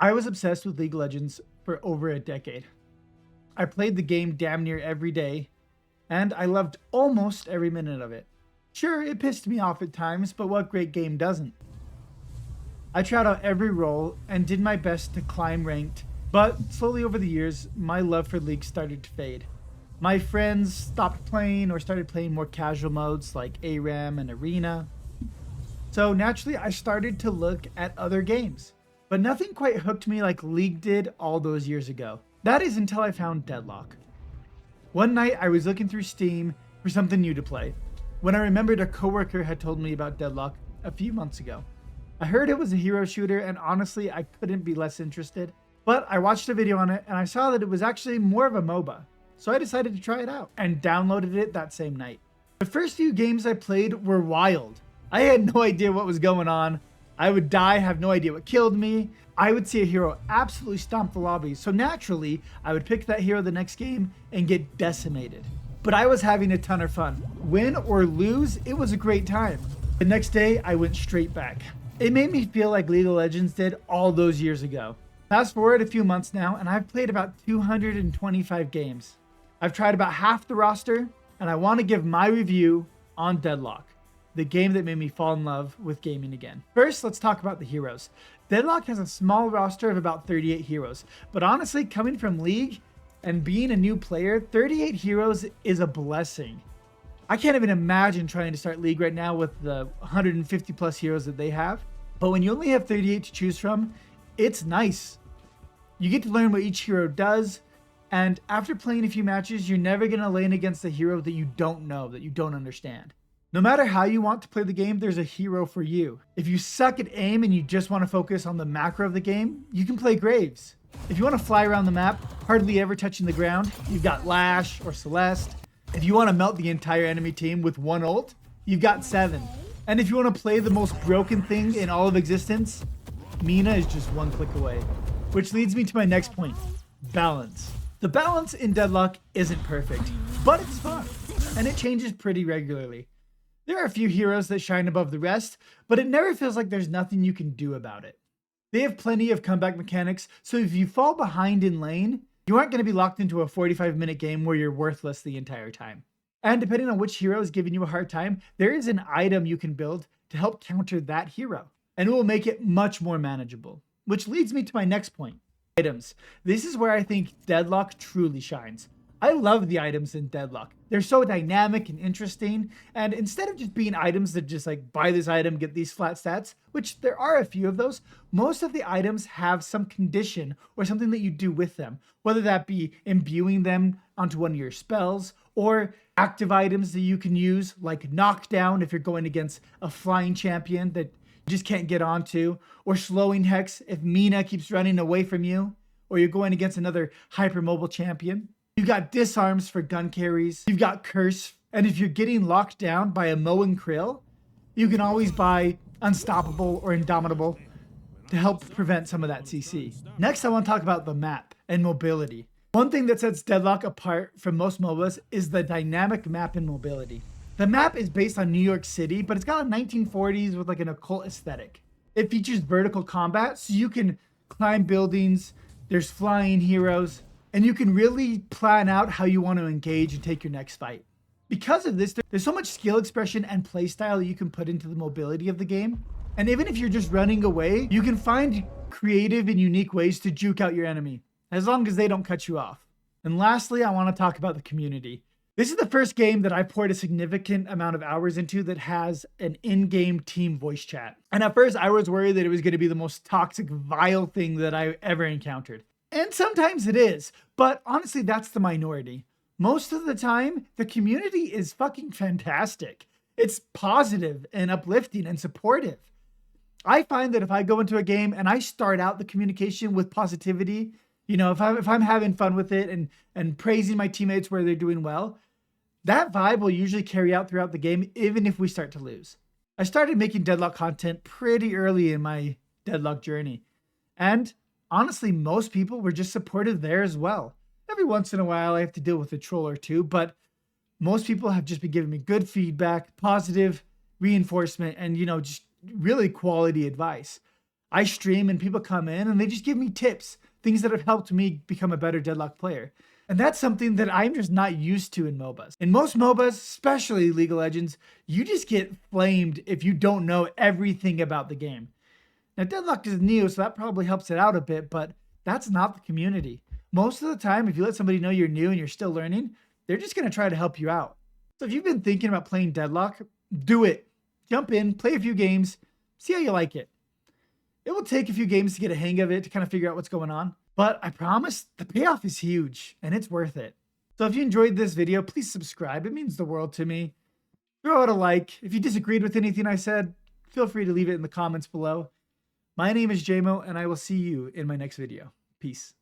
I was obsessed with League of Legends for over a decade. I played the game damn near every day, and I loved almost every minute of it. Sure, it pissed me off at times, but what great game doesn't? I tried out every role and did my best to climb ranked, but slowly over the years, my love for League started to fade. My friends stopped playing or started playing more casual modes like ARAM and Arena. So naturally, I started to look at other games. But nothing quite hooked me like League did all those years ago. That is until I found Deadlock. One night I was looking through Steam for something new to play, when I remembered a coworker had told me about Deadlock a few months ago. I heard it was a hero shooter, and honestly I couldn't be less interested. But I watched a video on it and I saw that it was actually more of a MOBA. So I decided to try it out and downloaded it that same night. The first few games I played were wild. I had no idea what was going on. I would die, have no idea what killed me. I would see a hero absolutely stomp the lobby, so naturally, I would pick that hero the next game and get decimated. But I was having a ton of fun. Win or lose, it was a great time. The next day, I went straight back. It made me feel like League of Legends did all those years ago. Fast forward a few months now, and I've played about 225 games. I've tried about half the roster, and I want to give my review on Deadlock, the game that made me fall in love with gaming again. First, let's talk about the heroes. Deadlock has a small roster of about 38 heroes, but honestly, coming from League and being a new player, 38 heroes is a blessing. I can't even imagine trying to start League right now with the 150 plus heroes that they have, but when you only have 38 to choose from, it's nice. You get to learn what each hero does, and after playing a few matches, you're never going to lane against a hero that you don't know, that you don't understand. No matter how you want to play the game, there's a hero for you. If you suck at aim and you just want to focus on the macro of the game, you can play Graves. If you want to fly around the map, hardly ever touching the ground, you've got Lash or Celeste. If you want to melt the entire enemy team with one ult, you've got Seven. And if you want to play the most broken thing in all of existence, Mina is just one click away. Which leads me to my next point, balance. The balance in Deadlock isn't perfect, but it's fun, and it changes pretty regularly. There are a few heroes that shine above the rest, but it never feels like there's nothing you can do about it. They have plenty of comeback mechanics, so if you fall behind in lane, you aren't going to be locked into a 45-minute game where you're worthless the entire time. And depending on which hero is giving you a hard time, there is an item you can build to help counter that hero, and it will make it much more manageable. Which leads me to my next point, items. This is where I think Deadlock truly shines. I love the items in Deadlock. They're so dynamic and interesting, and instead of just being items that just like buy this item, get these flat stats, which there are a few of those, most of the items have some condition or something that you do with them, whether that be imbuing them onto one of your spells or active items that you can use like knockdown if you're going against a flying champion that you just can't get onto, or slowing hex if Mina keeps running away from you, or you're going against another hypermobile champion. You've got disarms for gun carries. You've got curse. And if you're getting locked down by a Mo and Krill, you can always buy Unstoppable or Indomitable to help prevent some of that CC. Next, I want to talk about the map and mobility. One thing that sets Deadlock apart from most MOBAs is the dynamic map and mobility. The map is based on New York City, but it's got a 1940s with like an occult aesthetic. It features vertical combat, so you can climb buildings, there's flying heroes, and you can really plan out how you want to engage and take your next fight. Because of this, there's so much skill expression and playstyle that you can put into the mobility of the game. And even if you're just running away, you can find creative and unique ways to juke out your enemy, as long as they don't cut you off. And lastly, I want to talk about the community. This is the first game that I poured a significant amount of hours into that has an in-game team voice chat. And at first, I was worried that it was going to be the most toxic, vile thing that I ever encountered. And sometimes it is, but honestly, that's the minority. Most of the time, the community is fucking fantastic. It's positive and uplifting and supportive. I find that if I go into a game and I start out the communication with positivity, you know, if I'm having fun with it and praising my teammates where they're doing well, that vibe will usually carry out throughout the game, even if we start to lose. I started making Deadlock content pretty early in my Deadlock journey, and honestly, most people were just supportive there as well. Every once in a while, I have to deal with a troll or two, but most people have just been giving me good feedback, positive reinforcement, and, you know, just really quality advice. I stream and people come in and they just give me tips, things that have helped me become a better Deadlock player. And that's something that I'm just not used to in MOBAs. In most MOBAs, especially League of Legends, you just get flamed if you don't know everything about the game. Now, Deadlock is new, so that probably helps it out a bit, but that's not the community. Most of the time, if you let somebody know you're new and you're still learning, they're just going to try to help you out. So if you've been thinking about playing Deadlock, do it. Jump in, play a few games, see how you like it. It will take a few games to get a hang of it, to kind of figure out what's going on. But I promise the payoff is huge and it's worth it. So if you enjoyed this video, please subscribe. It means the world to me. Throw out a like. If you disagreed with anything I said, feel free to leave it in the comments below. My name is JMO, and I will see you in my next video. Peace.